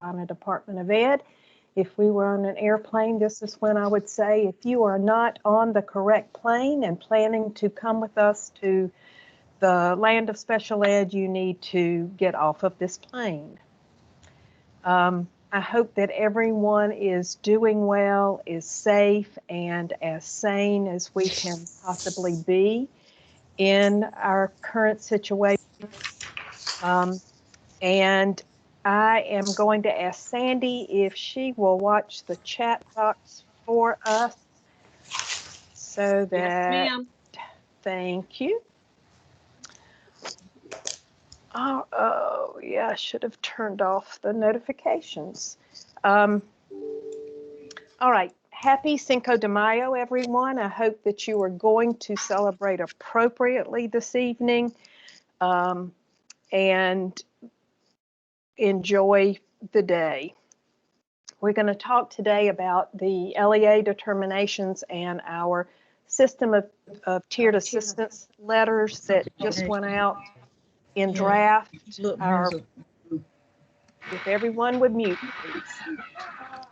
Carolina Department of Ed. If we were on an airplane, this is when I would say, if you are not on the correct plane and planning to come with us to the land of special ed, you need to get off of this plane. I hope that everyone is doing well, is safe, and as sane as we can possibly be in our current situation. And I am going to ask Sandy if she will watch the chat box for us so that, yes, ma'am. Thank you. Oh, yeah, I should have turned off the notifications. All right, happy Cinco de Mayo, everyone. I hope that you are going to celebrate appropriately this evening and enjoy the day. We're going to talk today about the LEA determinations and our system of tiered assistance letters that just went out in draft. If everyone would mute, please.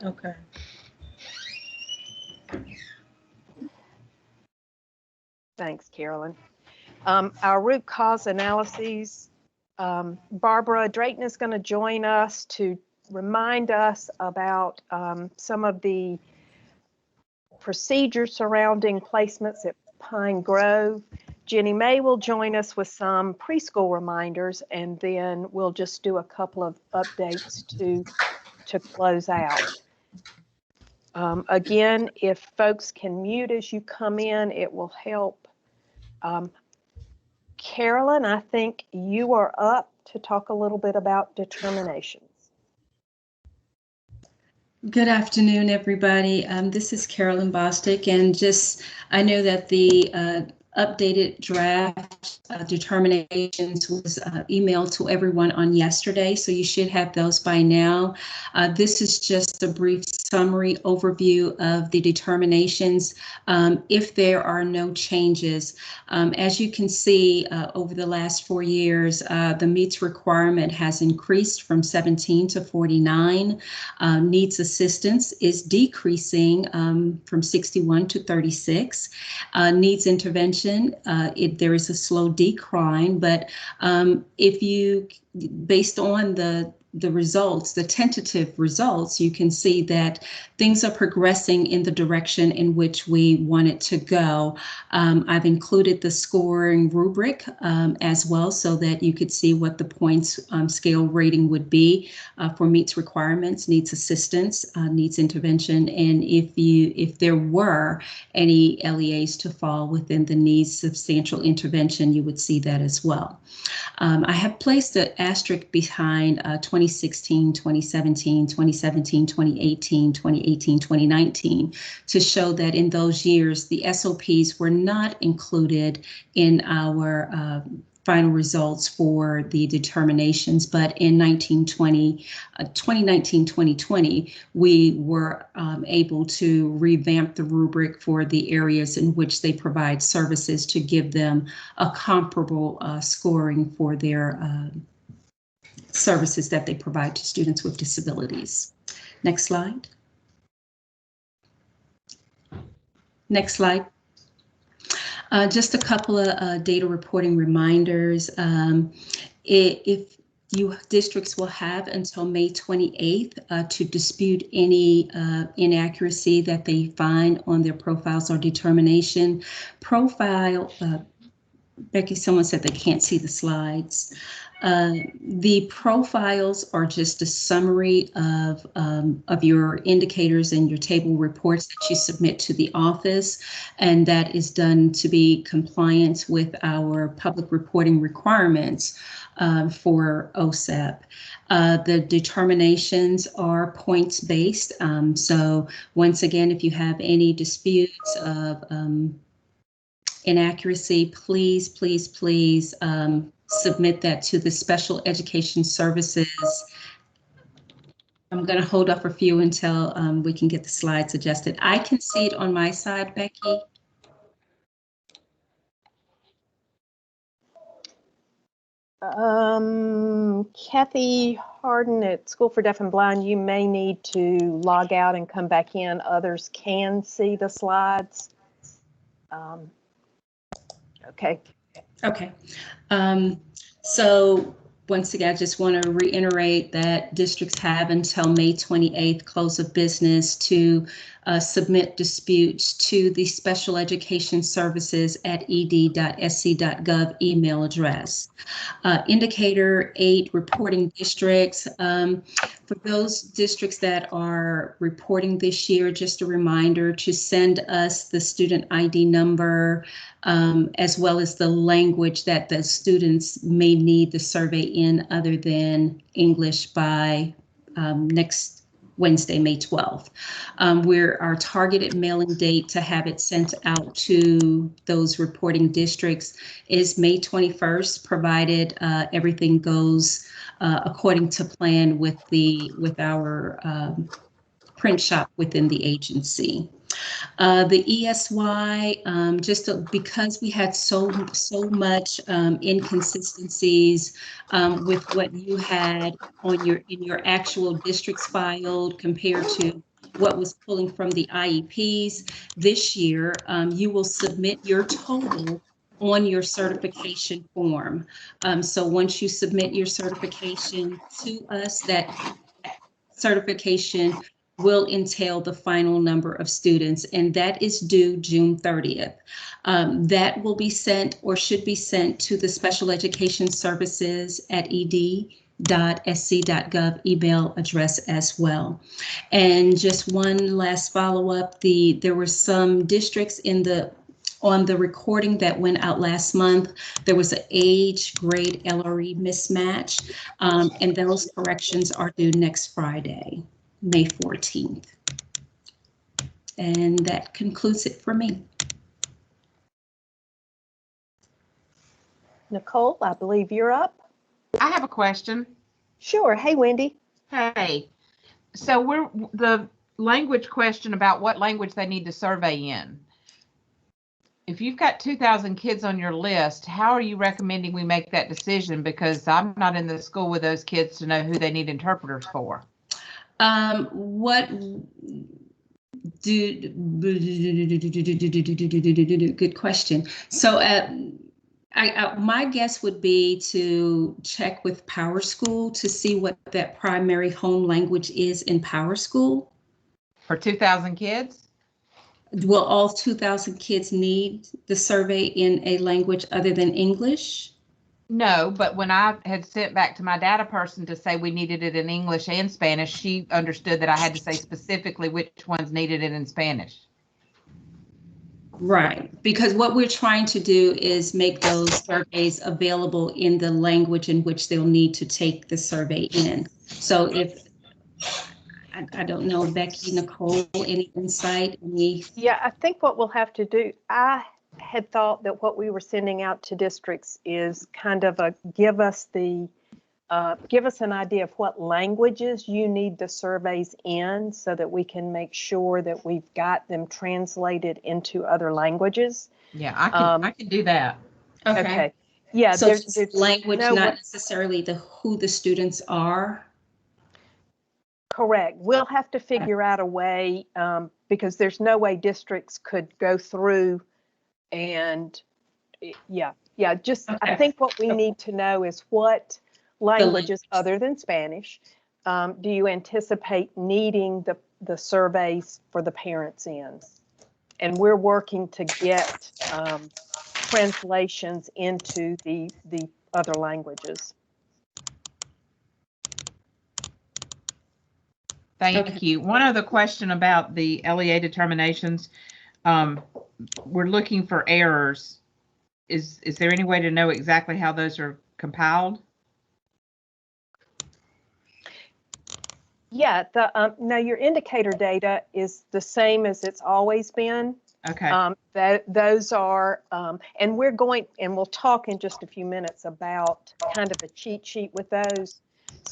Okay. Thanks, Carolyn. Our root cause analyses, Barbara Drayton is going to join us to remind us about some of the procedures surrounding placements at Pine Grove. Jenny May will join us with some preschool reminders, and then we'll just do a couple of updates to close out. Again, if folks can mute as you come in, it will help. Carolyn, I think you are up to talk a little bit about determinations. Good afternoon, everybody. This is Carolyn Bostic, and I know that the updated draft determinations was emailed to everyone on yesterday, so you should have those by now. This is just a brief summary overview of the determinations if there are no changes. As you can see, over the last 4 years, the meets requirement has increased from 17 to 49. Needs assistance is decreasing from 61 to 36. Needs intervention, there is a slow decline, but based on the results, the tentative results, you can see that things are progressing in the direction in which we want it to go. I've included the scoring rubric as well, so that you could see what the points scale rating would be for meets requirements, needs assistance, needs intervention, and if there were any LEAs to fall within the needs substantial intervention, you would see that as well. I have placed an asterisk behind 2016, 2017, 2017, 2018, 2018, 2019 to show that in those years, the SOPs were not included in our final results for the determinations, but in 2019-2020, we were able to revamp the rubric for the areas in which they provide services to give them a comparable scoring for their services that they provide to students with disabilities. Next slide. Next slide. Just a couple of data reporting reminders. If districts will have until May 28th to dispute any inaccuracy that they find on their profiles or determination. Becky, someone said they can't see the slides. The profiles are just a summary of your indicators and your table reports that you submit to the office, and that is done to be compliant with our public reporting requirements for OSEP. The determinations are points based. So once again, if you have any disputes of inaccuracy, please submit that to the Special Education Services. I'm going to hold up a few until we can get the slides adjusted. I can see it on my side, Becky. Kathy Harden at School for Deaf and Blind, you may need to log out and come back in. Others can see the slides. Okay. Okay. So once again, I just want to reiterate that districts have until May 28th, close of business, to submit disputes to the Special Education Services at ed.sc.gov email address. Indicator 8, reporting districts. For those districts that are reporting this year, just a reminder to send us the student ID number, as well as the language that the students may need the survey in other than English by next Wednesday, May 12th. Our targeted mailing date to have it sent out to those reporting districts is May 21st, provided everything goes according to plan with our print shop within the agency. The ESY, because we had so much inconsistencies with what you had in your actual districts filed compared to what was pulling from the IEPs this year, you will submit your total on your certification form. So once you submit your certification to us, that certification will entail the final number of students, and that is due June 30th. That will be sent or should be sent to the Special Education Services at ed.sc.gov email address as well. And just one last follow-up, there were some districts on the recording that went out last month, there was an age grade LRE mismatch, and those corrections are due next Friday, May 14th. And that concludes it for me. Nicole, I believe you're up. I have a question. Sure. Hey, Wendy. Hey, so we're the language question about what language they need to survey in. If you've got 2,000 kids on your list, how are you recommending we make that decision? Because I'm not in the school with those kids to know who they need interpreters for. Good question. So my guess would be to check with PowerSchool to see what that primary home language is in PowerSchool. For 2,000 kids? Will all 2,000 kids need the survey in a language other than English? No, but when I had sent back to my data person to say we needed it in English and Spanish, she understood that I had to say specifically which ones needed it in Spanish. Right, because what we're trying to do is make those surveys available in the language in which they'll need to take the survey in. So if I don't know, Becky, Nicole, any insight? Yeah, I think what we'll have to do, I had thought that what we were sending out to districts is kind of give us an idea of what languages you need the surveys in so that we can make sure that we've got them translated into other languages. Yeah, I can do that. Okay. Yeah, so there's language, not necessarily who the students are. Correct. We'll have to figure out a way because there's no way districts could go through and just okay. I think what we need to know is what languages other than Spanish do you anticipate needing the surveys for the parents in? And we're working to get translations into the other languages. Thank you. One other question about the LEA determinations. We're looking for errors. Is there any way to know exactly how those are compiled? Yeah, now your indicator data is the same as it's always been. Okay. Those are, and we'll talk in just a few minutes about kind of a cheat sheet with those.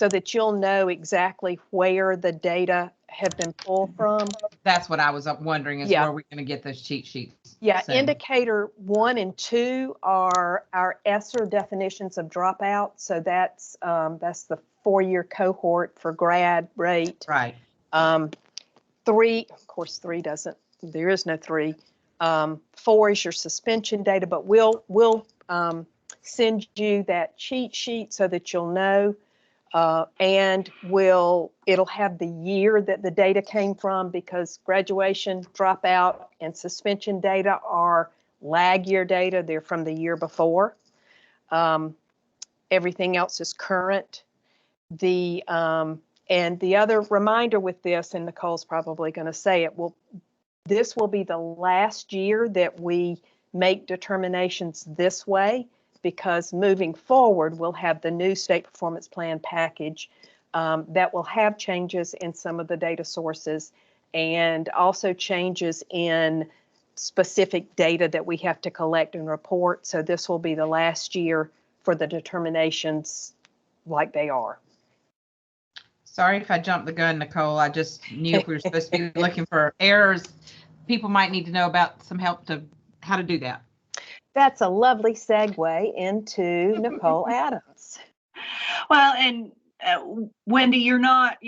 so that you'll know exactly where the data have been pulled from. That's what I was wondering, is Yeah. where we're going to get those cheat sheets. Yeah, So, indicator 1 and 2 are our ESSER definitions of dropout. So that's the 4-year cohort for grad rate. right. 3, of course, 3 doesn't. There is no 3. 4 is your suspension data, but we'll send you that cheat sheet so that you'll know, and it'll have the year that the data came from, because graduation, dropout, and suspension data are lag year data. They're from the year before. Everything else is current. And the other reminder with this, and Nicole's probably going to say it, this will be the last year that we make determinations this way, because moving forward, we'll have the new state performance plan package that will have changes in some of the data sources, and also changes in specific data that we have to collect and report. So this will be the last year for the determinations like they are. Sorry if I jumped the gun, Nicole. I just knew if we were supposed to be looking for errors, people might need to know about some help to how to do that. That's a lovely segue into Nicole Adams. Well, and Wendy, you're not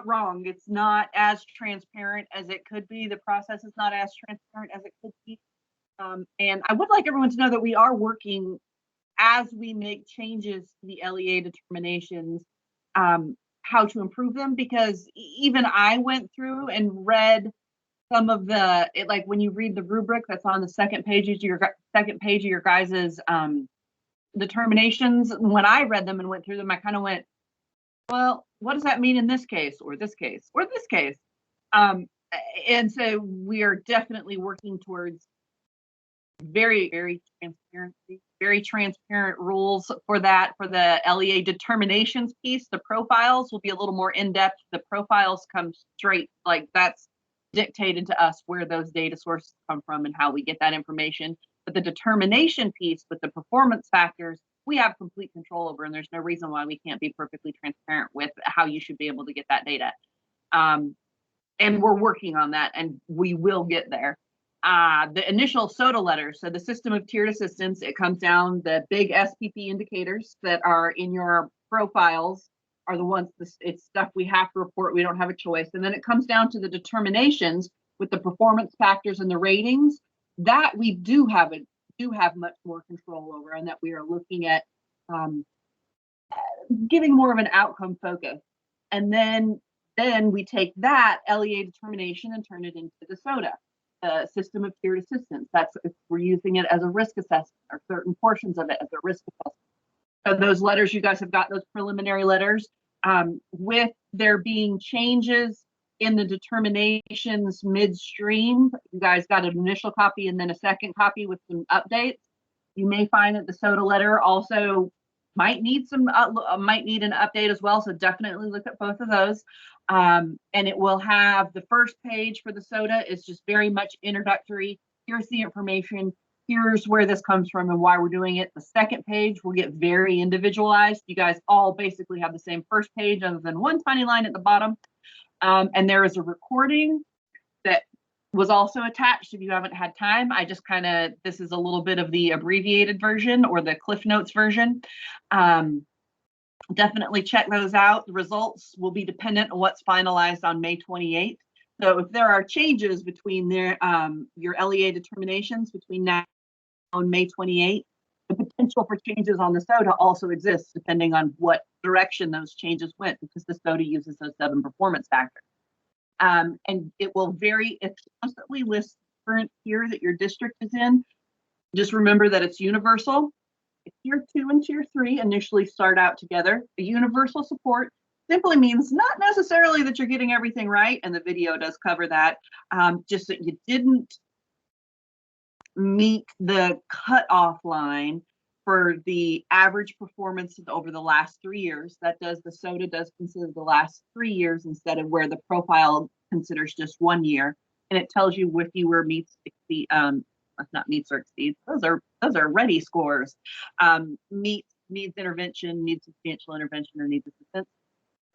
wrong. It's not as transparent as it could be. The process is not as transparent as it could be. And I would like everyone to know that we are working as we make changes to the LEA determinations, how to improve them, because even I went through and read some of like when you read the rubric that's on the second page of your guys's determinations. When I read them and went through them, I kind of went, well, what does that mean in this case, or this case, or this case? And so we are definitely working towards very, very transparent rules for that. For the LEA determinations piece, the profiles will be a little more in-depth. The profiles come straight, like that's dictated to us where those data sources come from and how we get that information. But the determination piece with the performance factors, we have complete control over, and there's no reason why we can't be perfectly transparent with how you should be able to get that data. And we're working on that, and we will get there. The initial SOTA letters, so the system of tiered assistance, it comes down, the big SPP indicators that are in your profiles are the ones, it's stuff we have to report, we don't have a choice. And then it comes down to the determinations with the performance factors and the ratings that we do have much more control over, and that we are looking at giving more of an outcome focus. And then we take that LEA determination and turn it into the SOTA, the system of tiered assistance. That's if we're using it as a risk assessment, or certain portions of it as a risk assessment. So those letters, you guys have got those preliminary letters. With there being changes in the determinations midstream, you guys got an initial copy and then a second copy with some updates. You may find that the SOTA letter also might need an update as well. So definitely look at both of those. And it will have the first page for the SOTA is just very much introductory. Here's the information. Here's where this comes from and why we're doing it. The second page will get very individualized. You guys all basically have the same first page other than one tiny line at the bottom. And there is a recording that was also attached if you haven't had time. I just this is a little bit of the abbreviated version or the Cliff Notes version. Definitely check those out. The results will be dependent on what's finalized on May 28th. So if there are changes between your LEA determinations between now and May 28th, the potential for changes on the SOTA also exists depending on what direction those changes went, because the SOTA uses those 7 performance factors. And it will very explicitly list the current tier that your district is in. Just remember that it's universal. Tier 2 and Tier 3 initially start out together. A universal support simply means not necessarily that you're getting everything right, and the video does cover that, just that you didn't meet the cutoff line for the average performance over the last 3 years. The SOTA does consider the last 3 years instead of where the profile considers just 1 year, and it tells you if you were not meets or exceeds. Those are ready scores. Needs intervention, needs substantial intervention, or needs assistance.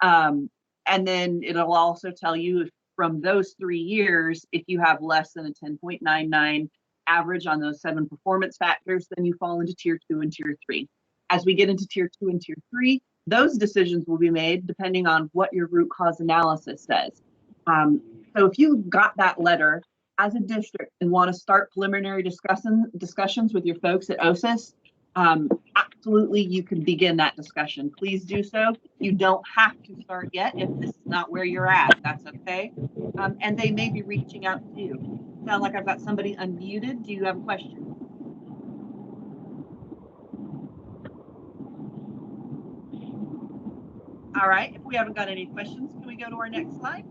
And then it'll also tell you if from those 3 years, if you have less than a 10.99 average on those 7 performance factors, then you fall into tier 2 and tier 3. As we get into tier 2 and tier 3, those decisions will be made depending on what your root cause analysis says. So if you got that letter as a district and want to start preliminary discussions with your folks at OSIS, absolutely, you can begin that discussion. Please do so. You don't have to start yet if this is not where you're at. That's okay. And they may be reaching out to you. Sound like I've got somebody unmuted. Do you have a question? All right. If we haven't got any questions, can we go to our next slide?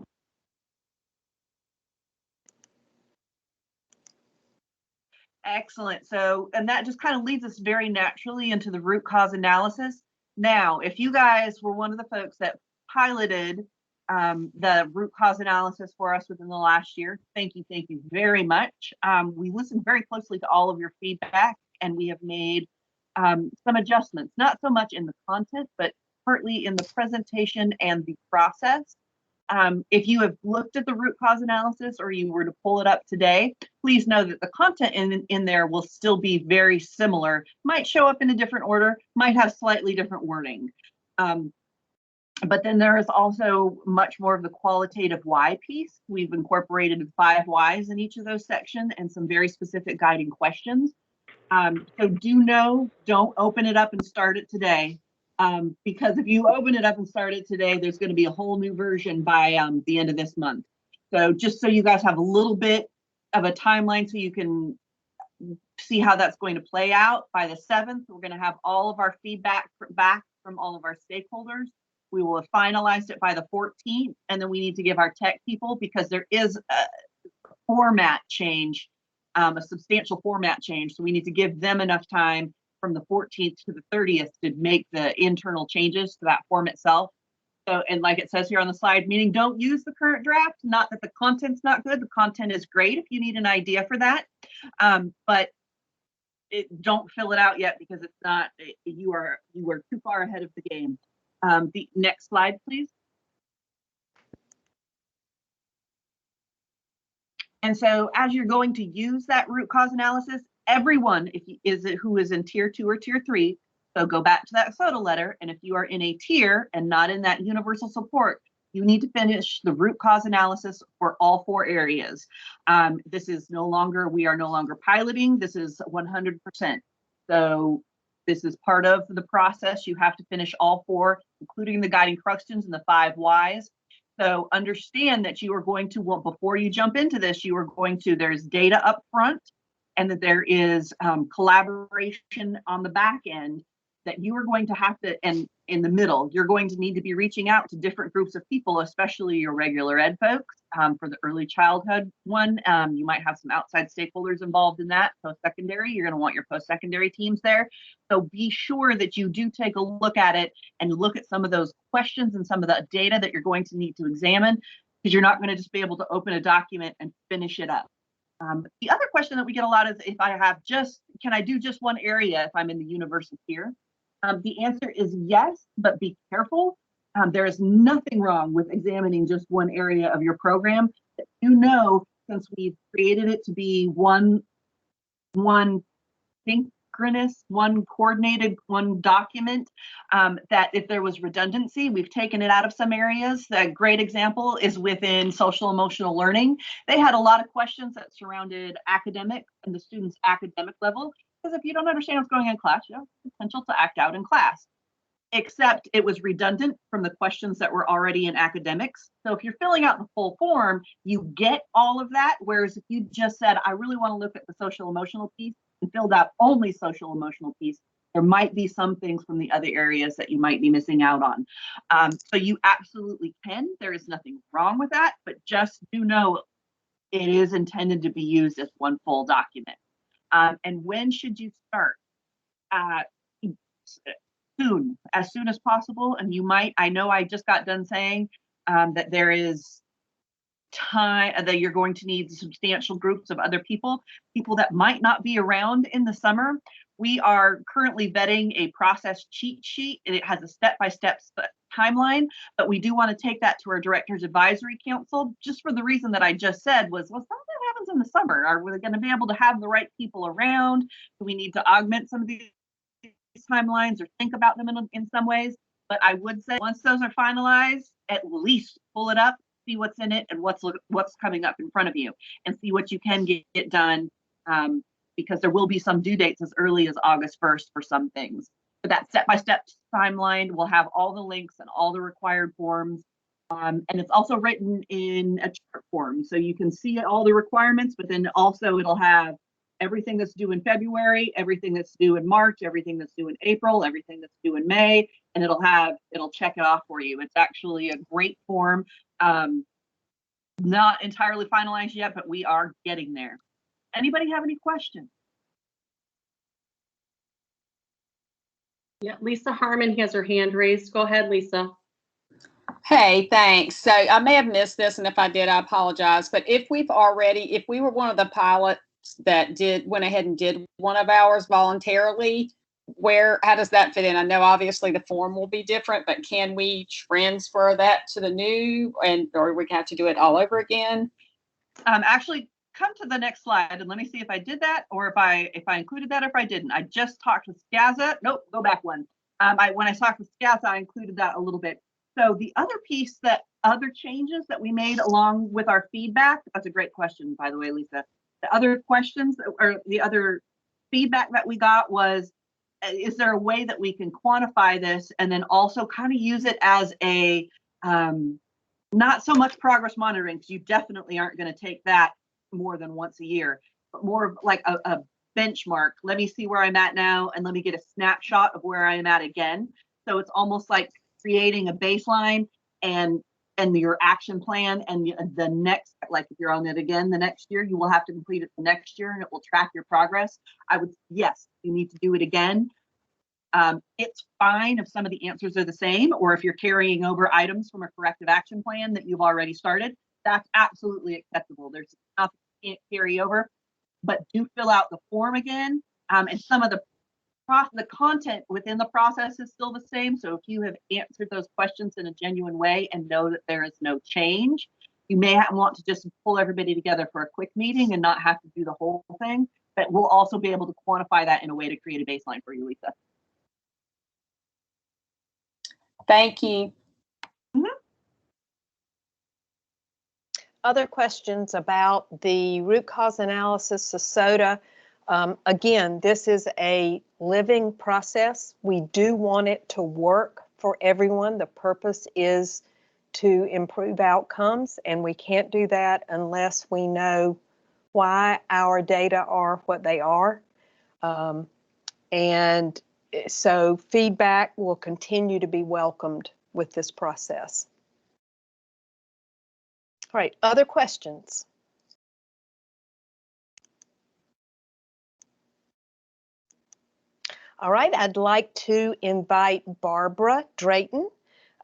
Excellent. So, and that just kind of leads us very naturally into the root cause analysis. Now, if you guys were one of the folks that piloted the root cause analysis for us within the last year, thank you very much. We listened very closely to all of your feedback, and we have made some adjustments, not so much in the content, but partly in the presentation and the process. If you have looked at the root cause analysis or you were to pull it up today, please know that the content in there will still be very similar, might show up in a different order, might have slightly different wording. But then there is also much more of the qualitative why piece. We've incorporated 5 whys in each of those sections and some very specific guiding questions. So don't open it up and start it today. Because if you open it up and start it today, there's going to be a whole new version by the end of this month. So just so you guys have a little bit of a timeline so you can see how that's going to play out. By the 7th, we're going to have all of our feedback back from all of our stakeholders. We will have finalized it by the 14th, and then we need to give our tech people, because there is a format change, a substantial format change. So we need to give them enough time from the 14th to the 30th to make the internal changes to that form itself. So, and like it says here on the slide, meaning don't use the current draft, not that the content's not good. The content is great if you need an idea for that. But don't fill it out yet, because it's not, you are too far ahead of the game. The next slide, please. And so as you're going to use that root cause analysis, everyone who is in tier 2 or tier 3, so go back to that SOTA letter, and if you are in a tier and not in that universal support, you need to finish the root cause analysis for all 4 areas. This is we are no longer piloting, this is 100%. So this is part of the process. You have to finish all 4, including the guiding questions and the 5 whys. So understand that you are going to, before you jump into this, there's data up front, and that there is collaboration on the back end that you are going to have to, and in the middle, you're going to need to be reaching out to different groups of people, especially your regular ed folks. For the early childhood one, you might have some outside stakeholders involved in that. Post-secondary, you're going to want your post-secondary teams there. So be sure that you do take a look at it and look at some of those questions and some of the data that you're going to need to examine, because you're not going to just be able to open a document and finish it up. The other question that we get a lot is, can I do just one area if I'm in the universal tier? The answer is yes, but be careful. There is nothing wrong with examining just one area of your program. Since we've created it to be one synchronous, one coordinated, one document, that if there was redundancy, we've taken it out of some areas. A great example is within social emotional learning. They had a lot of questions that surrounded academics and the student's academic level, because if you don't understand what's going on in class, you have potential to act out in class. Except it was redundant from the questions that were already in academics. So if you're filling out the full form, you get all of that. Whereas if you just said, I really want to look at the social emotional piece, and filled out only social emotional piece, there might be some things from the other areas that you might be missing out on. So you absolutely can. There is nothing wrong with that, but just do know it is intended to be used as one full document. And when should you start? Soon, as soon as possible. And I know I just got done saying that there is time that you're going to need substantial groups of other people that might not be around in the summer. We are currently vetting a process cheat sheet, and it has a step-by-step timeline, but we do want to take that to our Directors Advisory Council, just for the reason that I just said was, well, some of that happens in the summer. Are we going to be able to have the right people around? Do we need to augment some of these timelines or think about them in some ways? But I would say once those are finalized, at least pull it up, see what's in it and what's coming up in front of you, and see what you can get done, because there will be some due dates as early as August 1st for some things. But that step-by-step timeline will have all the links and all the required forms. And it's also written in a chart form, so you can see all the requirements, but then also it'll have everything that's due in February, everything that's due in March, everything that's due in April, everything that's due in May, and it'll check it off for you. It's actually a great form. Not entirely finalized yet, but we are getting there. Anybody have any questions? Yeah, Lisa Harmon has her hand raised. Go ahead, Lisa. Hey, thanks. So I may have missed this, and if I did, I apologize. But if we were one of the pilots that went ahead and did one of ours voluntarily, how does that fit in? I know obviously the form will be different, but can we transfer that to the new, or we have to do it all over again? Actually, come to the next slide and let me see if I did that, or if I included that, or if I didn't. I just talked with SCAZA. Nope, go back one. When I talked with SCAZA, I included that a little bit. So the other piece, other changes that we made along with our feedback, that's a great question, by the way, Lisa. The other questions, or the other feedback that we got was, is there a way that we can quantify this and then also kind of use it as a, not so much progress monitoring, because you definitely aren't going to take that more than once a year, but more of like a benchmark. Let me see where I'm at now, and let me get a snapshot of where I am at again. So it's almost like creating a baseline and your action plan, and the next, like if you're on it again the next year, you will have to complete it the next year, and it will track your progress. Yes, you need to do it again. It's fine if some of the answers are the same, or if you're carrying over items from a corrective action plan that you've already started, that's absolutely acceptable. There's nothing you can't carry over, but do fill out the form again. And some of the content within the process is still the same. So if you have answered those questions in a genuine way and know that there is no change, you may want to just pull everybody together for a quick meeting and not have to do the whole thing. But we'll also be able to quantify that in a way to create a baseline for you, Lisa. Thank you. Mm-hmm. Other questions about the root cause analysis of SOTA? Again, this is a living process. We do want it to work for everyone. The purpose is to improve outcomes, and we can't do that unless we know why our data are what they are. And so feedback will continue to be welcomed with this process. All right, other questions? All right, I'd like to invite Barbara Drayton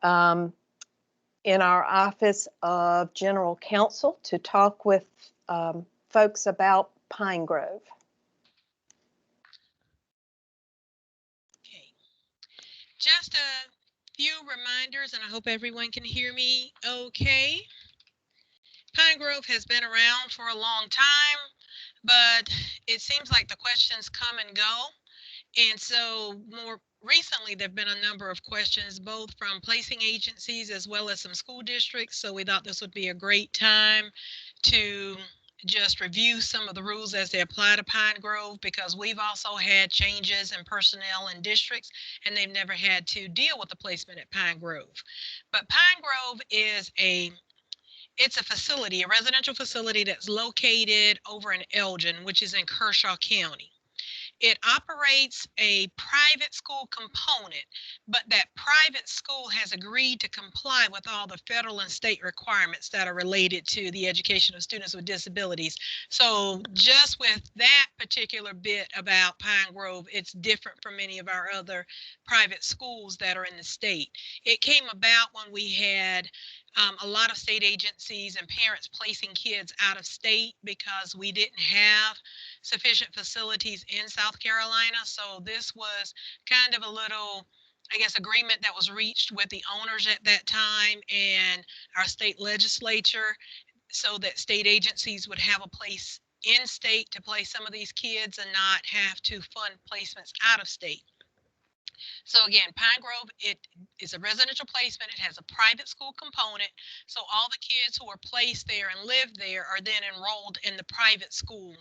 in our Office of General Counsel to talk with folks about Pine Grove. Okay, just a few reminders, and I hope everyone can hear me okay. Pine Grove has been around for a long time, but it seems like the questions come and go. And so more recently, there have been a number of questions, both from placing agencies as well as some school districts. So we thought this would be a great time to just review some of the rules as they apply to Pine Grove, because we've also had changes in personnel in districts, and they've never had to deal with the placement at Pine Grove. But Pine Grove is it's a facility, a residential facility that's located over in Elgin, which is in Kershaw County. It operates a private school component, but that private school has agreed to comply with all the federal and state requirements that are related to the education of students with disabilities. So just with that particular bit about Pine Grove, it's different from many of our other private schools that are in the state. It came about when we had a lot of state agencies and parents placing kids out of state because we didn't have sufficient facilities in South Carolina. So this was kind of a little I guess, agreement that was reached with the owners at that time and our state legislature, so that state agencies would have a place in state to place some of these kids and not have to fund placements out of state. So again, Pine Grove, it is a residential placement. It has a private school component. So all the kids who are placed there and live there are then enrolled in the private school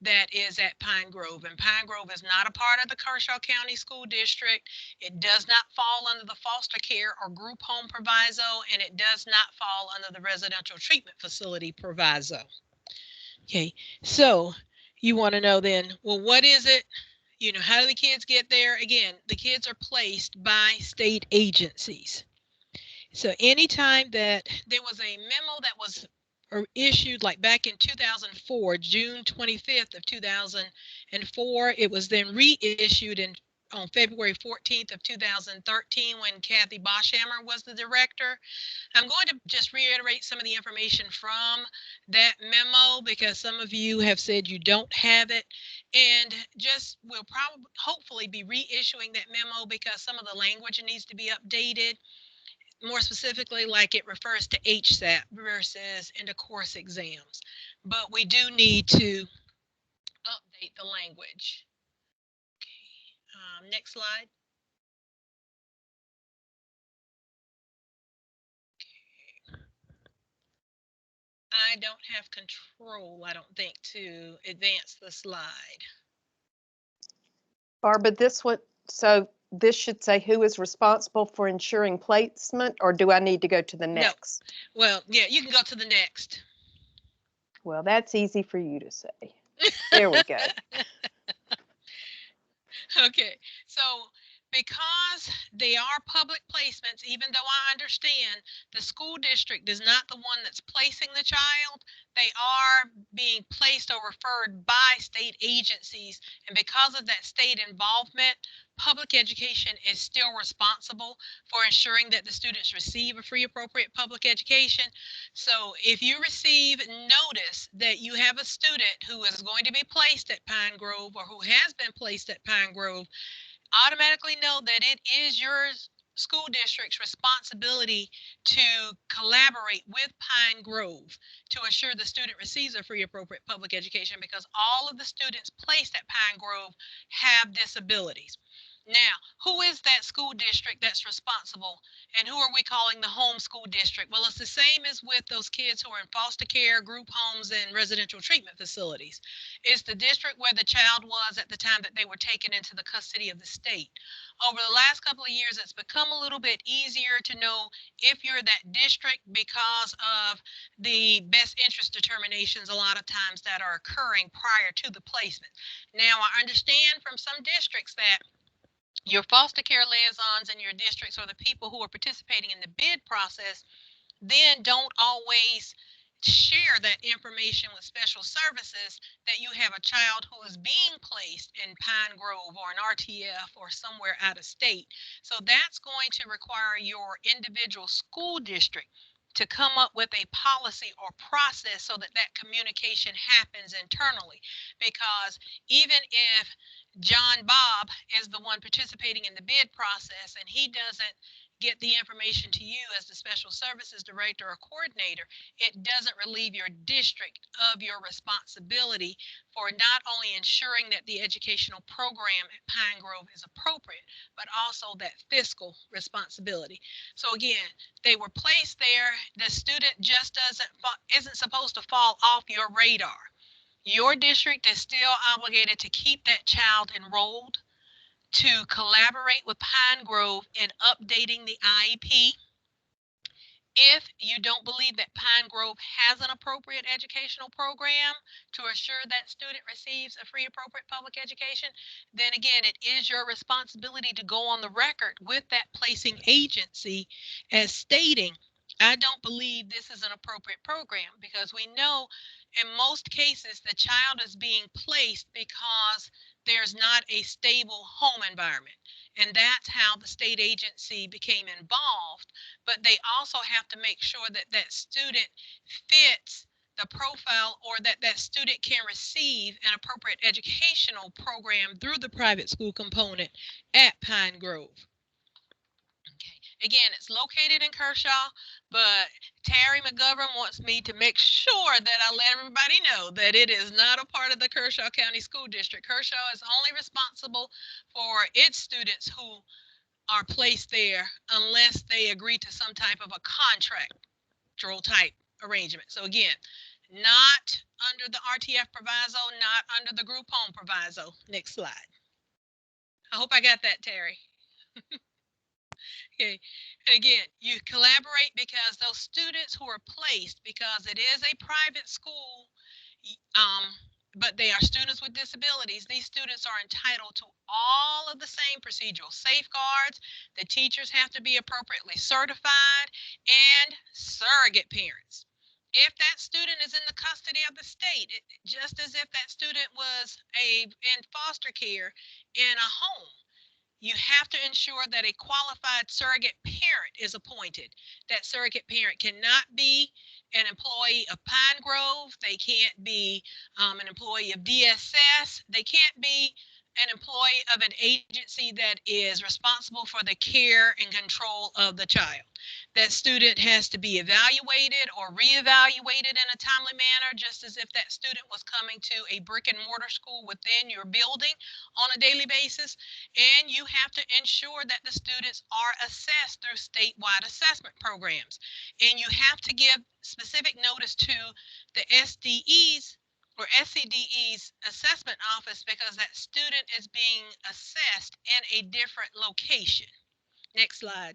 that is at Pine Grove. And Pine Grove is not a part of the Kershaw County School District. It does not fall under the foster care or group home proviso, and it does not fall under the residential treatment facility proviso. Okay, so you want to know then, well, what is it? You know, how do the kids get there? Again, the kids are placed by state agencies. So anytime that there was a memo that was issued, like back in 2004, June 25th of 2004, it was then reissued on February 14th of 2013 when Kathy Boschhammer was the director. I'm going to just reiterate some of the information from that memo because some of you have said you don't have it, and just we'll probably hopefully be reissuing that memo because some of the language needs to be updated. More specifically, like it refers to HSAT versus end of course exams, but we do need to update the language. Okay. Next slide. I don't have control, I don't think, to advance the slide. Barbara, so this should say who is responsible for ensuring placement, or do I need to go to the next? No. Well, yeah, you can go to the next. Well, that's easy for you to say. There we go. Okay, so because they are public placements, even though I understand the school district is not the one that's placing the child, they are being placed or referred by state agencies. And because of that state involvement, public education is still responsible for ensuring that the students receive a free, appropriate public education. So if you receive notice that you have a student who is going to be placed at Pine Grove or who has been placed at Pine Grove, automatically know that it is your school district's responsibility to collaborate with Pine Grove to ensure the student receives a free, appropriate public education, because all of the students placed at Pine Grove have disabilities. Now, who is that school district that's responsible, and who are we calling the home school district? Well, it's the same as with those kids who are in foster care, group homes, and residential treatment facilities. It's the district where the child was at the time that they were taken into the custody of the state. Over the last couple of years, it's become a little bit easier to know if you're that district because of the best interest determinations a lot of times that are occurring prior to the placement. Now, I understand from some districts that your foster care liaisons in your districts, or the people who are participating in the bid process, then don't always share that information with special services that you have a child who is being placed in Pine Grove or an RTF or somewhere out of state. So that's going to require your individual school district to come up with a policy or process so that that communication happens internally. Because even if John Bob is the one participating in the bid process and he doesn't get the information to you as the special services director or coordinator, it doesn't relieve your district of your responsibility for not only ensuring that the educational program at Pine Grove is appropriate, but also that fiscal responsibility. So again, they were placed there. The student just isn't supposed to fall off your radar. Your district is still obligated to keep that child enrolled, to collaborate with Pine Grove in updating the IEP. If you don't believe that Pine Grove has an appropriate educational program to assure that student receives a free, appropriate public education, then again, it is your responsibility to go on the record with that placing agency as stating, I don't believe this is an appropriate program, because we know in most cases the child is being placed because there's not a stable home environment. And that's how the state agency became involved. But they also have to make sure that that student fits the profile, or that that student can receive an appropriate educational program through the private school component at Pine Grove. Again, it's located in Kershaw, but Terry McGovern wants me to make sure that I let everybody know that it is not a part of the Kershaw County School District. Kershaw is only responsible for its students who are placed there unless they agree to some type of a contractual type arrangement. So again, not under the RTF proviso, not under the group home proviso. Next slide. I hope I got that, Terry. Okay. And again, you collaborate because those students who are placed, because it is a private school, but they are students with disabilities, these students are entitled to all of the same procedural safeguards. The teachers have to be appropriately certified, and surrogate parents. If that student is in the custody of the state, just as if that student was in foster care in a home, you have to ensure that a qualified surrogate parent is appointed. That surrogate parent cannot be an employee of Pine Grove. They can't be an employee of DSS. They can't be an employee of an agency that is responsible for the care and control of the child. That student has to be evaluated or reevaluated in a timely manner, just as if that student was coming to a brick and mortar school within your building on a daily basis. And you have to ensure that the students are assessed through statewide assessment programs. And you have to give specific notice to the SDE's or SCDE's assessment office because that student is being assessed in a different location. Next slide.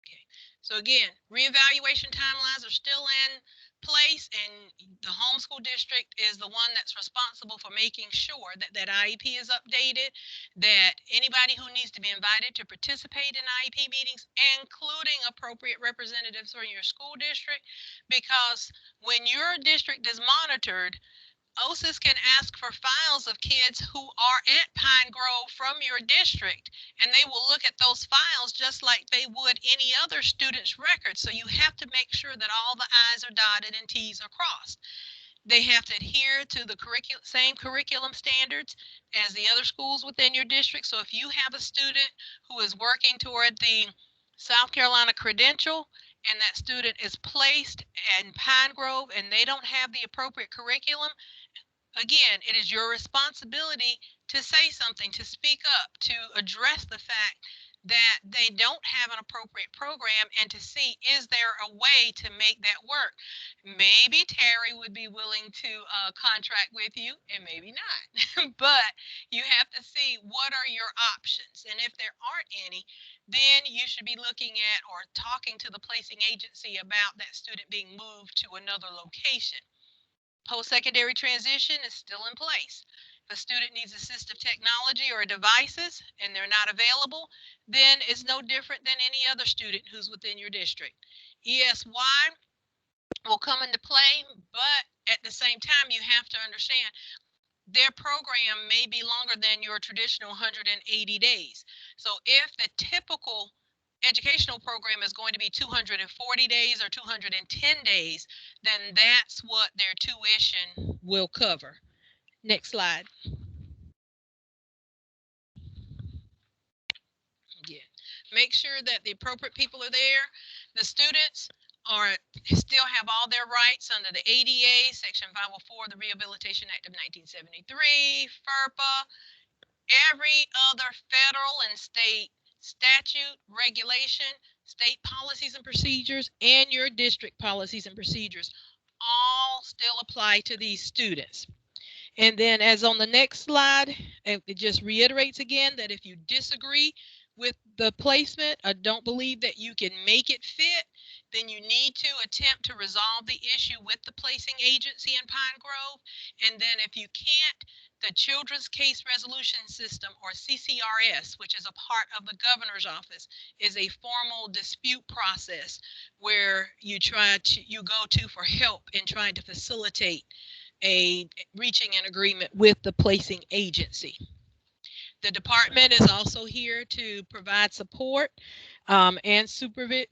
Okay. So again, reevaluation timelines are still in place, and the homeschool district is the one that's responsible for making sure that that IEP is updated, that anybody who needs to be invited to participate in IEP meetings, including appropriate representatives from your school district, because when your district is monitored, OSIS can ask for files of kids who are at Pine Grove from your district, and they will look at those files just like they would any other student's record. So you have to make sure that all the I's are dotted and T's are crossed. They have to adhere to the same curriculum standards as the other schools within your district. So if you have a student who is working toward the South Carolina credential, and that student is placed in Pine Grove and they don't have the appropriate curriculum, again, it is your responsibility to say something, to speak up, to address the fact that they don't have an appropriate program, and to see, is there a way to make that work? Maybe Terry would be willing to contract with you, and maybe not. But you have to see what are your options. And if there aren't any, then you should be looking at or talking to the placing agency about that student being moved to another location. Post-secondary transition is still in place. If a student needs assistive technology or devices and they're not available, then it's no different than any other student who's within your district. ESY will come into play, but at the same time, you have to understand their program may be longer than your traditional 180 days. So if the typical educational program is going to be 240 days or 210 days, then that's what their tuition will cover. Next slide. Yeah. Make sure that the appropriate people are there. The students still have all their rights under the ADA, Section 504 of the Rehabilitation Act of 1973, FERPA, every other federal and state statute, regulation, state policies and procedures, and your district policies and procedures all still apply to these students. And then as on the next slide, it just reiterates again that if you disagree with the placement or don't believe that you can make it fit, then you need to attempt to resolve the issue with the placing agency in Pine Grove. And then if you can't, the Children's Case Resolution System, or CCRS, which is a part of the governor's office, is a formal dispute process where you go to for help in trying to facilitate reaching an agreement with the placing agency. The department is also here to provide support and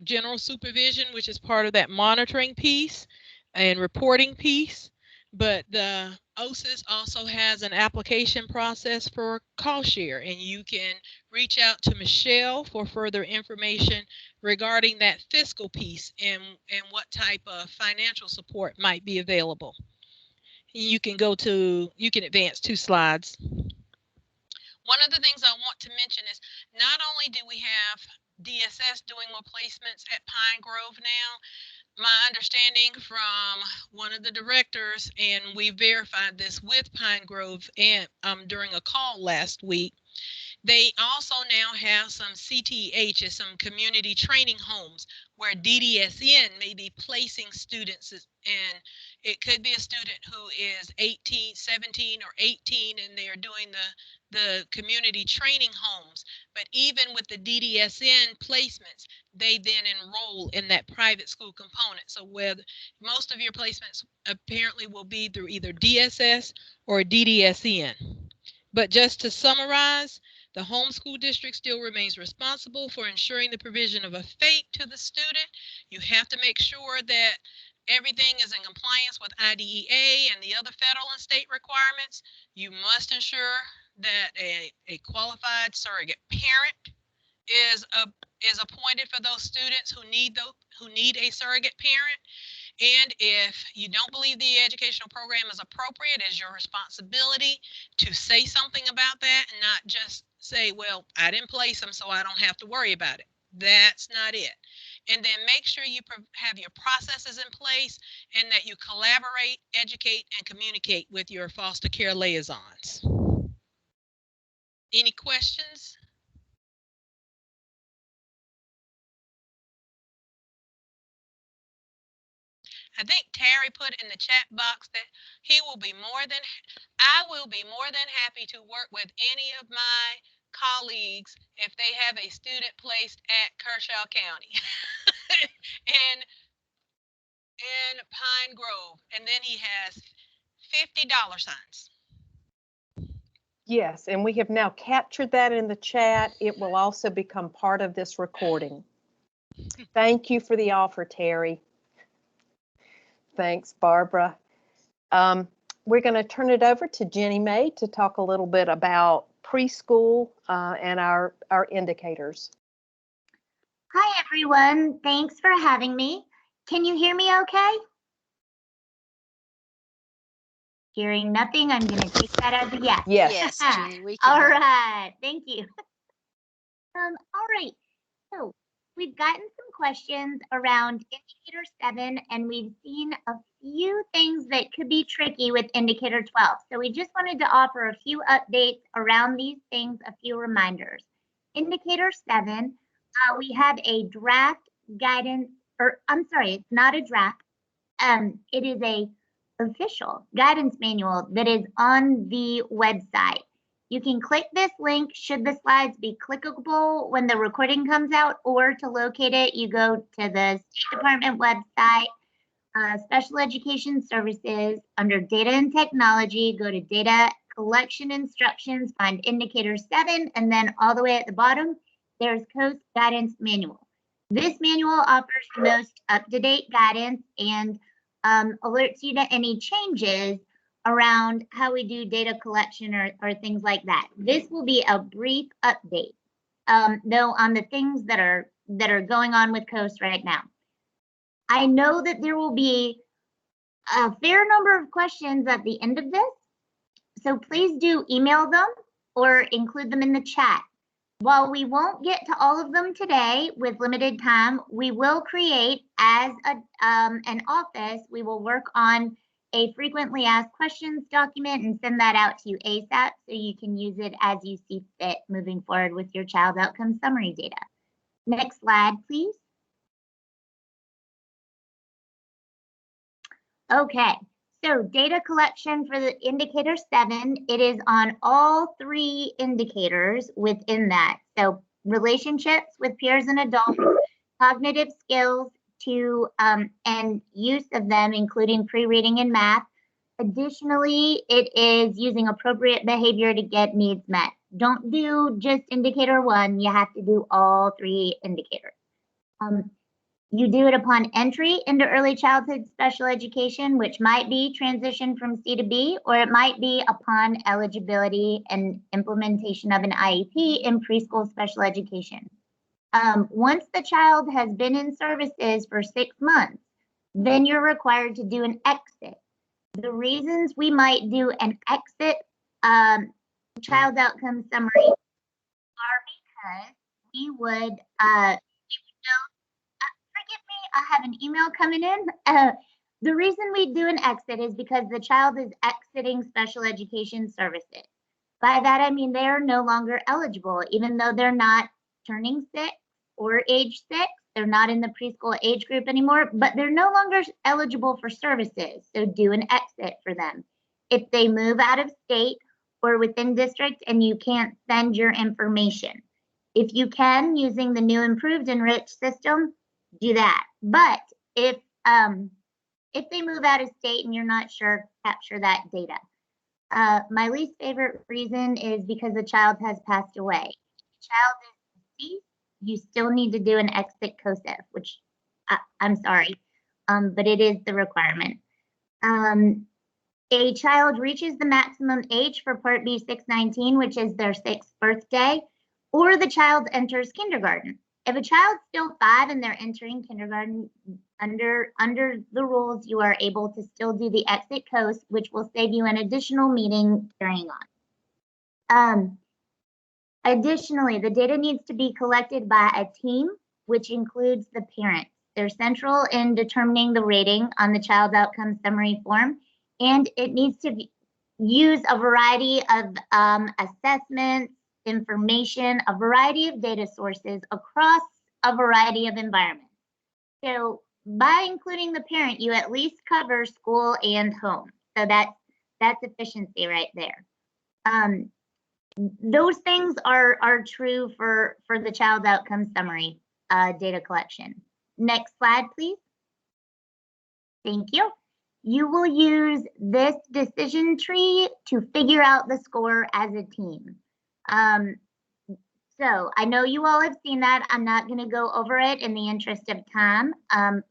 general supervision, which is part of that monitoring piece and reporting piece. But the OSIS also has an application process for cost share, and you can reach out to Michelle for further information regarding that fiscal piece and what type of financial support might be available. You can advance 2 slides. One of the things I want to mention is not only do we have DSS doing more placements at Pine Grove now, my understanding from one of the directors, and we verified this with Pine Grove and during a call last week, they also now have some CTHs, some community training homes, where DDSN may be placing students, and it could be a student who is 18, 17 or 18, and they are doing the community training homes. But even with the DDSN placements, they then enroll in that private school component. So where most of your placements apparently will be through either DSS or DDSN. But just to summarize, the homeschool district still remains responsible for ensuring the provision of a FAPE to the student. You have to make sure that everything is in compliance with IDEA and the other federal and state requirements. You must ensure that a qualified surrogate parent is appointed for those students who need a surrogate parent. And if you don't believe the educational program is appropriate, it's your responsibility to say something about that and not just say, well, I didn't place them, so I don't have to worry about it. That's not it. And then make sure you have your processes in place and that you collaborate, educate, and communicate with your foster care liaisons. Any questions? I think Terry put in the chat box that I will be more than happy to work with any of my colleagues if they have a student placed at Kershaw County and in Pine Grove. And then he has $50 signs. Yes, and we have now captured that in the chat. It will also become part of this recording. Thank you for the offer, Terry. Thanks, Barbara. We're going to turn it over to Jenny May to talk a little bit about preschool and our indicators. Hi, everyone. Thanks for having me. Can you hear me okay? Hearing nothing, I'm going to take that as a yes. Yes. Yes, Jenny, we can. All hear. right. Thank you. All right. So we've gotten some questions around indicator 7, and we've seen a few things that could be tricky with indicator 12. So we just wanted to offer a few updates around these things, a few reminders. Indicator 7, we have a draft guidance, or I'm sorry, it's not a draft. It is a official guidance manual that is on the website. You can click this link should the slides be clickable when the recording comes out, or to locate it, you go to the State Department website, Special Education Services, under Data and Technology, go to Data Collection Instructions, find Indicator 7, and then all the way at the bottom, there's Coast Guidance Manual. This manual offers the most up-to-date guidance and alerts you to any changes around how we do data collection or things like that. This will be a brief update, though, on the things that are going on with Coast right now. I know that there will be a fair number of questions at the end of this, so please do email them or include them in the chat. While we won't get to all of them today with limited time, we will create, as an office, we will work on a frequently asked questions document and send that out to you ASAP so you can use it as you see fit moving forward with your child outcome summary data. Next slide, please. Okay, so data collection for the indicator 7, it is on all 3 indicators within that. So relationships with peers and adults, cognitive skills and use of them, including pre-reading and math. Additionally, it is using appropriate behavior to get needs met. Don't do just indicator 1, you have to do all 3 indicators. You do it upon entry into early childhood special education, which might be transition from C to B, or it might be upon eligibility and implementation of an IEP in preschool special education. Once the child has been in services for 6 months, then you're required to do an exit. The reasons we might do an exit child outcome summary are because we would forgive me, I have an email coming in. The reason we do an exit is because the child is exiting special education services. By that, I mean they are no longer eligible, even though they're not turning 6 or age 6. They're not in the preschool age group anymore, but they're no longer eligible for services. So do an exit for them. If they move out of state or within district and you can't send your information, if you can, using the new improved Enrich system, do that. But if they move out of state and you're not sure, capture that data. My least favorite reason is because the child has passed away. If the child is deceased, you still need to do an exit COSEF, which I'm sorry, but it is the requirement. A child reaches the maximum age for Part B 619, which is their 6th birthday, or the child enters kindergarten. If a child's still 5 and they're entering kindergarten, under the rules, you are able to still do the exit COSE, which will save you an additional meeting carrying on. Additionally, the data needs to be collected by a team, which includes the parents. They're central in determining the rating on the child outcome summary form, and it needs to use a variety of assessments, information, a variety of data sources across a variety of environments. So by including the parent, you at least cover school and home. So that's efficiency right there. Those things are true for the child outcome summary data collection. Next slide, please. Thank you. You will use this decision tree to figure out the score as a team. So I know you all have seen that. I'm not going to go over it in the interest of time,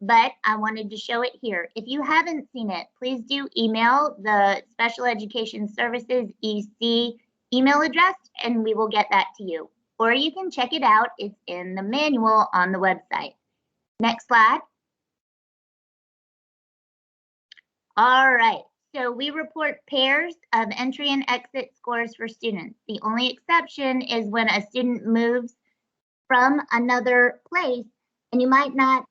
but I wanted to show it here. If you haven't seen it, please do email the Special Education Services EC email address and we will get that to you. Or you can check it out. It's in the manual on the website. Next slide. All right. So we report pairs of entry and exit scores for students. The only exception is when a student moves from another place and you might not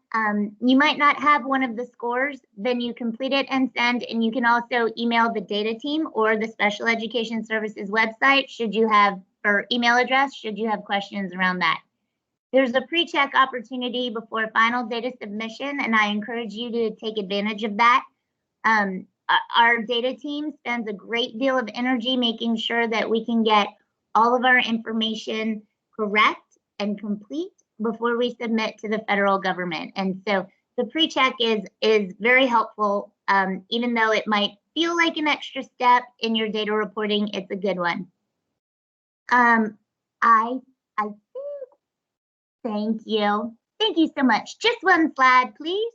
have one of the scores, then you complete it and send, and you can also email the data team or the Special Education Services website or email address should you have questions around that. There's a pre-check opportunity before final data submission, and I encourage you to take advantage of that. Our data team spends a great deal of energy making sure that we can get all of our information correct and complete before we submit to the federal government. And so the pre-check is very helpful. Even though it might feel like an extra step in your data reporting, it's a good one. I think, thank you. Thank you so much. Just one slide, please.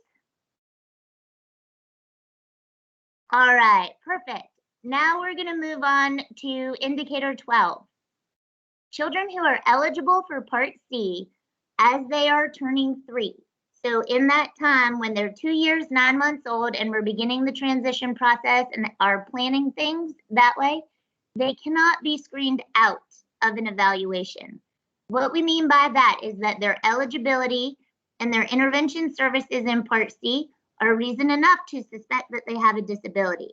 All right, perfect. Now we're going to move on to indicator 12. Children who are eligible for Part C as they are turning 3. So in that time when they're 2 years, 9 months old, and we're beginning the transition process and are planning things that way, they cannot be screened out of an evaluation. What we mean by that is that their eligibility and their intervention services in Part C are reason enough to suspect that they have a disability.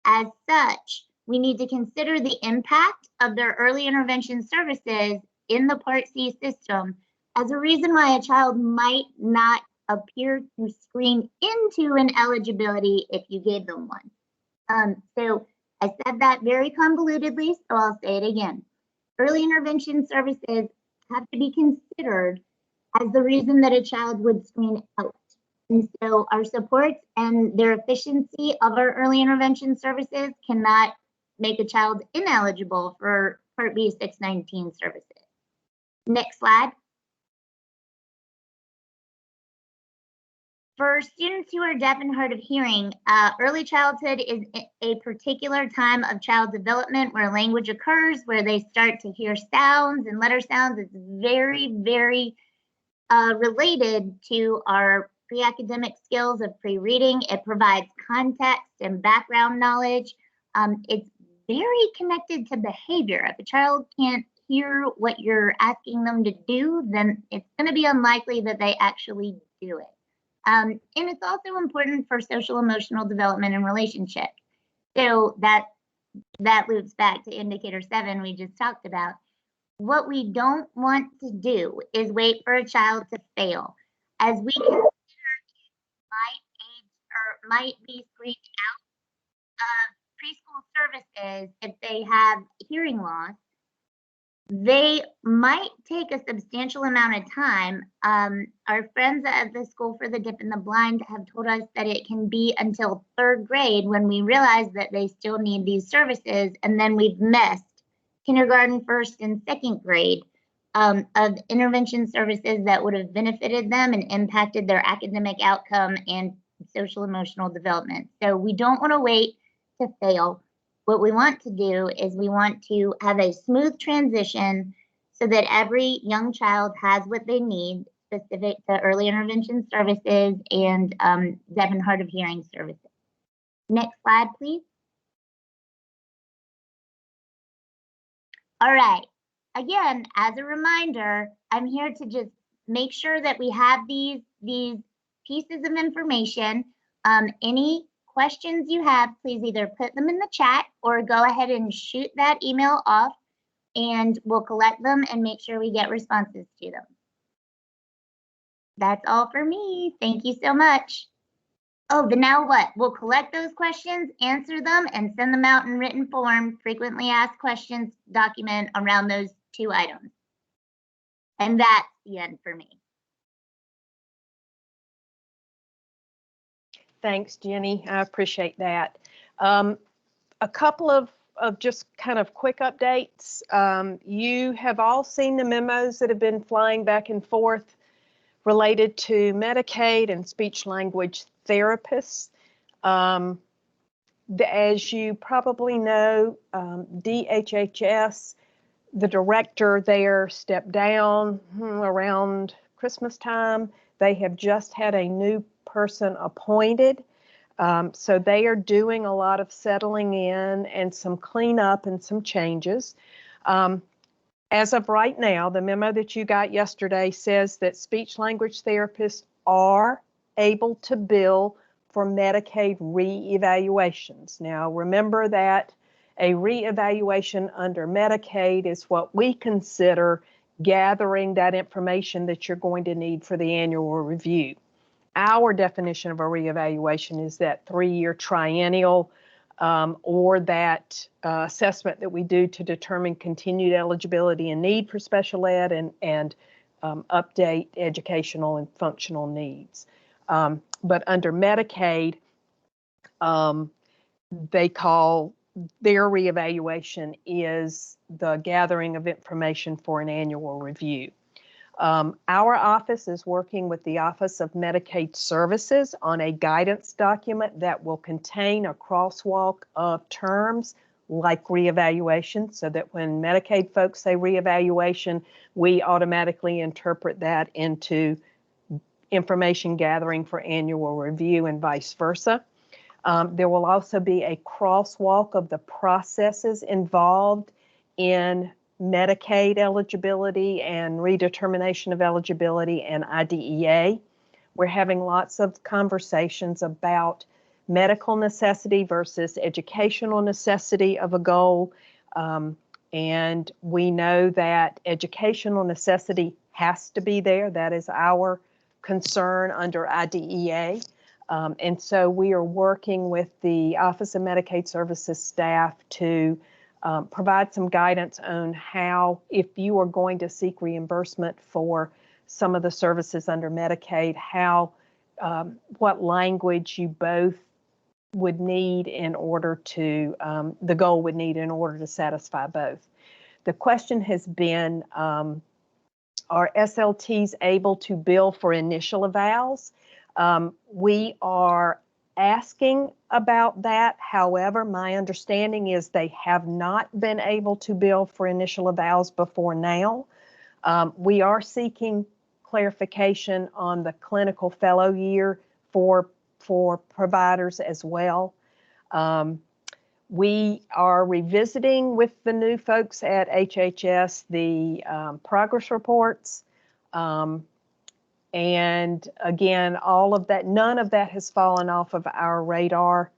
As such, we need to consider the impact of their early intervention services in the Part C system as a reason why a child might not appear to screen into an eligibility if you gave them one. So I said that very convolutedly, so I'll say it again. Early intervention services have to be considered as the reason that a child would screen out. And so our supports and their efficiency of our early intervention services cannot make a child ineligible for Part B 619 services. Next slide. For students who are deaf and hard of hearing, early childhood is a particular time of child development where language occurs, where they start to hear sounds and letter sounds. It's very, very related to our pre-academic skills of pre-reading. It provides context and background knowledge. It's very connected to behavior. If a child can't hear what you're asking them to do, then it's going to be unlikely that they actually do it. And it's also important for social emotional development and relationships. So that loops back to indicator 7 we just talked about. What we don't want to do is wait for a child to fail, as we consider kids might be screened out of preschool services if they have hearing loss. They might take a substantial amount of time. Our friends at the School for the Deaf and the Blind have told us that it can be until 3rd grade when we realize that they still need these services, and then we've missed kindergarten, 1st and 2nd grade of intervention services that would have benefited them and impacted their academic outcome and social emotional development. So we don't want to wait to fail. What we want to do is we want to have a smooth transition so that every young child has what they need specific to early intervention services and deaf and hard of hearing services. Next slide, please. All right. Again, as a reminder, I'm here to just make sure that we have these pieces of information. Any questions you have, please either put them in the chat or go ahead and shoot that email off, and we'll collect them and make sure we get responses to them. That's all for me. Thank you so much. Oh, but now what? We'll collect those questions, answer them, and send them out in written form, frequently asked questions document around those 2 items. And that's the end for me. Thanks, Jenny. I appreciate that. A couple of just kind of quick updates. You have all seen the memos that have been flying back and forth related to Medicaid and speech language therapists. As you probably know, DHHS, the director there, stepped down around Christmas time. They have just had a new person appointed. So they are doing a lot of settling in and some cleanup and some changes. As of right now, the memo that you got yesterday says that speech language therapists are able to bill for Medicaid reevaluations. Now, remember that a reevaluation under Medicaid is what we consider gathering that information that you're going to need for the annual review. Our definition of a reevaluation is that 3-year triennial or that assessment that we do to determine continued eligibility and need for special ed and update educational and functional needs. But under Medicaid, they call their reevaluation is the gathering of information for an annual review. Our office is working with the Office of Medicaid Services on a guidance document that will contain a crosswalk of terms like reevaluation, so that when Medicaid folks say reevaluation, we automatically interpret that into information gathering for annual review and vice versa. There will also be a crosswalk of the processes involved in Medicaid eligibility and redetermination of eligibility and IDEA. We're having lots of conversations about medical necessity versus educational necessity of a goal. And we know that educational necessity has to be there. That is our concern under IDEA. And so we are working with the Office of Medicaid Services staff to provide some guidance on how, if you are going to seek reimbursement for some of the services under Medicaid, how, what language you both would need in order to, the goal would need in order to satisfy both. The question has been, are SLTs able to bill for initial evals? We are asking about that. However, my understanding is they have not been able to bill for initial evals before now. We are seeking clarification on the clinical fellow year for providers as well. We are revisiting with the new folks at HHS the progress reports. And again, all of that, none of that has fallen off of our radar.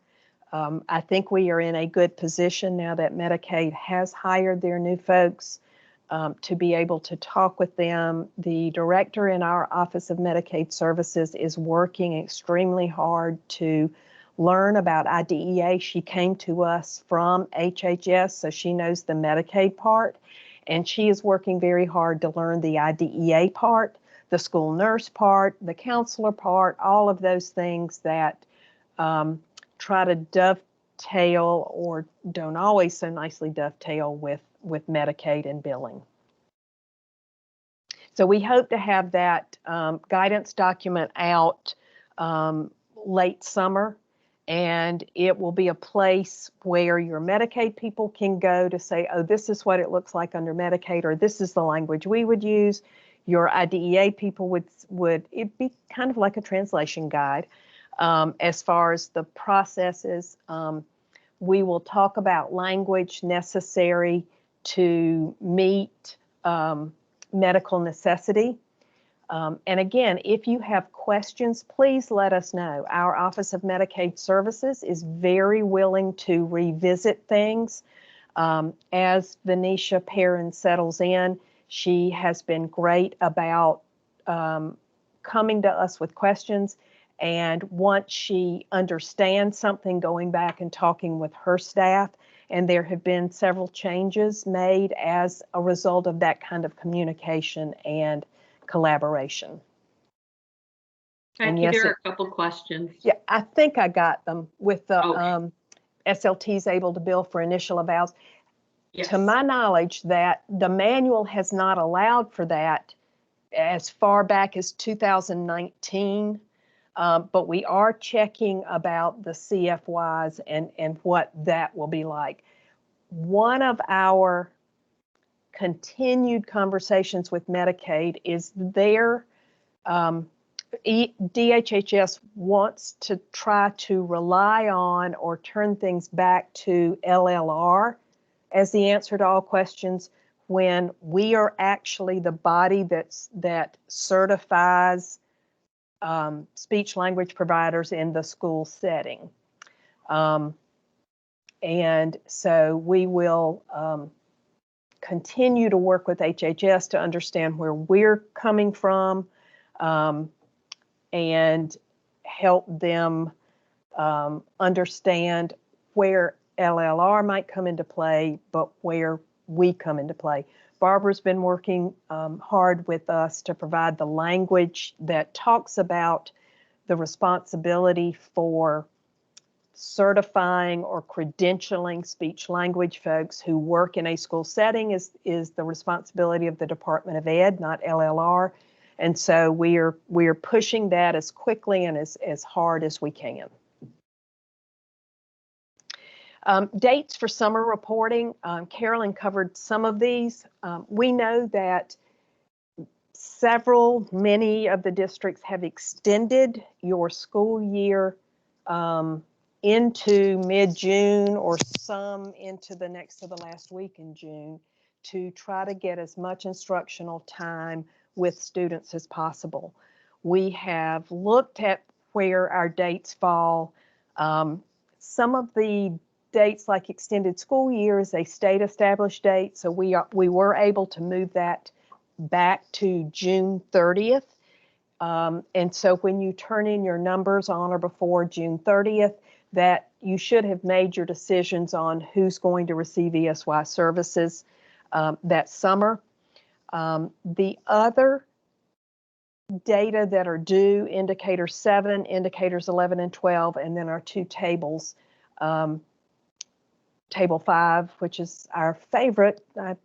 I think we are in a good position now that Medicaid has hired their new folks to be able to talk with them. The director in our Office of Medicaid Services is working extremely hard to learn about IDEA. She came to us from HHS, so she knows the Medicaid part, and she is working very hard to learn the IDEA part, the school nurse part, the counselor part, all of those things that try to dovetail or don't always so nicely dovetail with Medicaid and billing. So we hope to have that guidance document out late summer, and it will be a place where your Medicaid people can go to say, oh, this is what it looks like under Medicaid, or this is the language we would use. Your IDEA people would it be kind of like a translation guide as far as the processes. We will talk about language necessary to meet medical necessity. And again, if you have questions, please let us know. Our Office of Medicaid Services is very willing to revisit things. As Venetia Perrin settles in, she has been great about coming to us with questions. And once she understands something, going back and talking with her staff, and there have been several changes made as a result of that kind of communication and collaboration. Becky, yes, there are a couple questions. Yeah, I think I got them with the Okay. SLTs able to bill for initial evals. Yes. To my knowledge, that the manual has not allowed for that as far back as 2019. But we are checking about the CFYs and what that will be like. One of our continued conversations with Medicaid is their DHHS wants to try to rely on or turn things back to LLR as the answer to all questions, when we are actually the body that certifies speech language providers in the school setting. And so we will continue to work with HHS to understand where we're coming from and help them understand where LLR might come into play, but where we come into play. Barbara's been working hard with us to provide the language that talks about the responsibility for certifying or credentialing speech language folks who work in a school setting is the responsibility of the Department of Ed, not LLR. And so we are pushing that as quickly and as hard as we can. Dates for summer reporting. Carolyn covered some of these. We know that many of the districts have extended your school year into mid-June or some into the next to the last week in June to try to get as much instructional time with students as possible. We have looked at where our dates fall. Some of the dates like extended school year is a state established date, so we were able to move that back to June 30th. And so when you turn in your numbers on or before June 30th, that you should have made your decisions on who's going to receive ESY services that summer. The other data that are due, Indicator 7, Indicators 11 and 12, and then our two tables, Table 5, which is our favorite,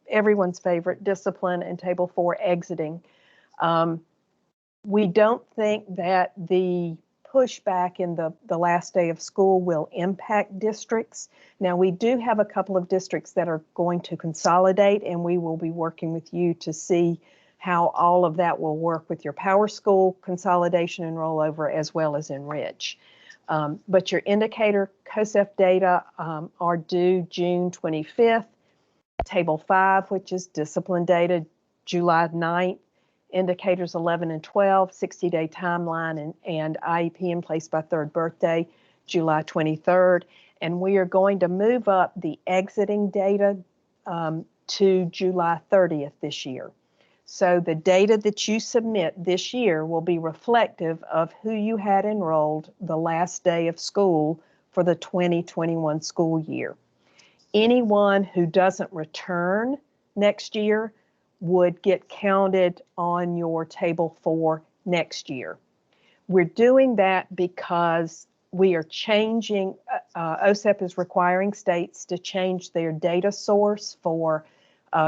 everyone's favorite discipline, and Table 4, exiting. We don't think that the pushback in the last day of school will impact districts. Now, we do have a couple of districts that are going to consolidate, and we will be working with you to see how all of that will work with your Power School consolidation and rollover, as well as Enrich. But your indicator COSEF data are due June 25th. Table 5, which is discipline data, July 9th. Indicators 11 and 12, 60-day timeline, and IEP in place by third birthday, July 23rd. And we are going to move up the exiting data to July 30th this year. So the data that you submit this year will be reflective of who you had enrolled the last day of school for the 2021 school year. Anyone who doesn't return next year would get counted on your table for next year. We're doing that because we are changing, OSEP is requiring states to change their data source for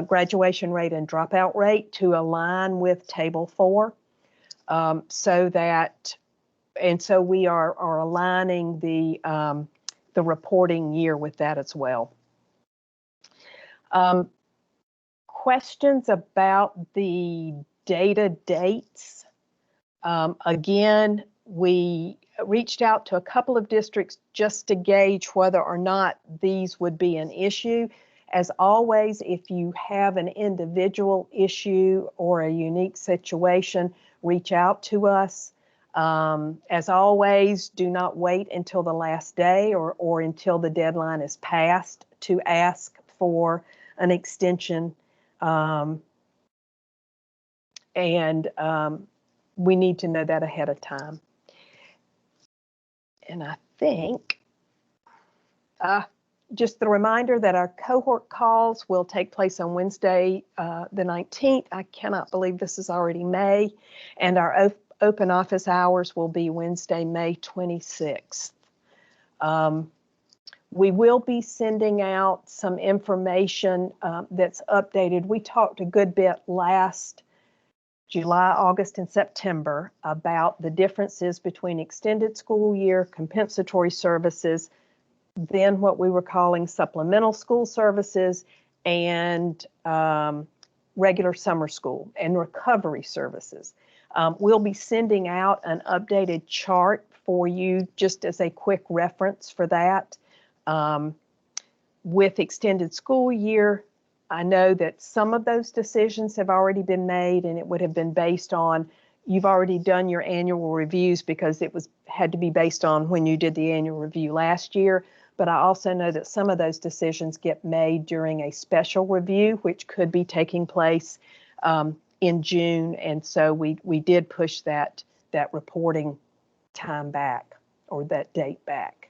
graduation rate and dropout rate to align with table 4. So we are aligning the reporting year with that as well. Questions about the data dates. Again, we reached out to a couple of districts just to gauge whether or not these would be an issue. As always, if you have an individual issue or a unique situation, reach out to us. As always, do not wait until the last day or until the deadline is passed to ask for an extension. We need to know that ahead of time. And I think just the reminder that our cohort calls will take place on Wednesday, the 19th. I cannot believe this is already May. And our open office hours will be Wednesday, May 26th. We will be sending out some information that's updated. We talked a good bit last July, August, and September about the differences between extended school year, compensatory services, then what we were calling supplemental school services, and regular summer school and recovery services. We'll be sending out an updated chart for you just as a quick reference for that. With extended school year, I know that some of those decisions have already been made, and it would have been based on, you've already done your annual reviews because it had to be based on when you did the annual review last year. But I also know that some of those decisions get made during a special review, which could be taking place in June. And so we did push that reporting time back, or that date back.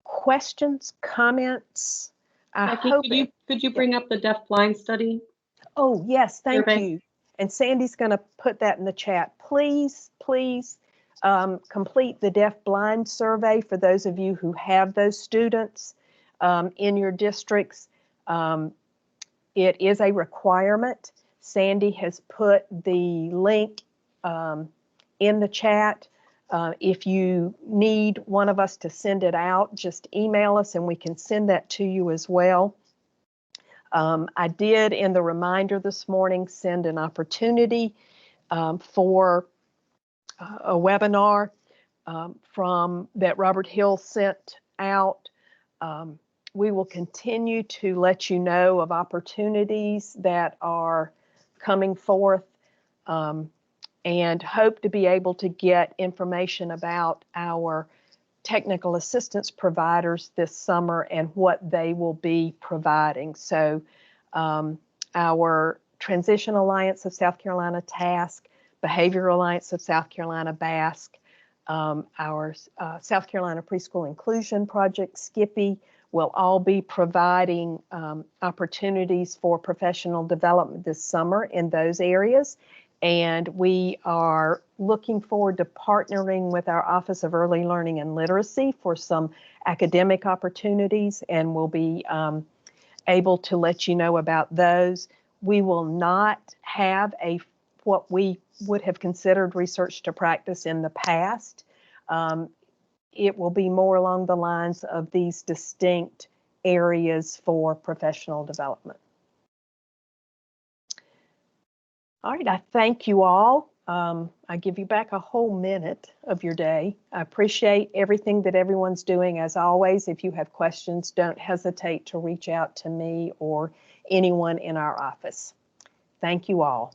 Questions, comments? Becky, could you bring up the deaf-blind study? Oh, yes, thank survey? you. And Sandy's going to put that in the chat. Please complete the deaf-blind survey for those of you who have those students in your districts. It is a requirement. Sandy has put the link in the chat. If you need one of us to send it out, just email us and we can send that to you as well. I did, in the reminder this morning, send an opportunity for a webinar that Robert Hill sent out. We will continue to let you know of opportunities that are coming forth. And hope to be able to get information about our technical assistance providers this summer and what they will be providing. So our Transition Alliance of South Carolina, TASK, Behavioral Alliance of South Carolina, BASC, our South Carolina Preschool Inclusion Project, Skippy, will all be providing opportunities for professional development this summer in those areas. And we are looking forward to partnering with our Office of Early Learning and Literacy for some academic opportunities, and we'll be able to let you know about those. We will not have what we would have considered research to practice in the past. It will be more along the lines of these distinct areas for professional development. All right, I thank you all. I give you back a whole minute of your day. I appreciate everything that everyone's doing. As always, if you have questions, don't hesitate to reach out to me or anyone in our office. Thank you all.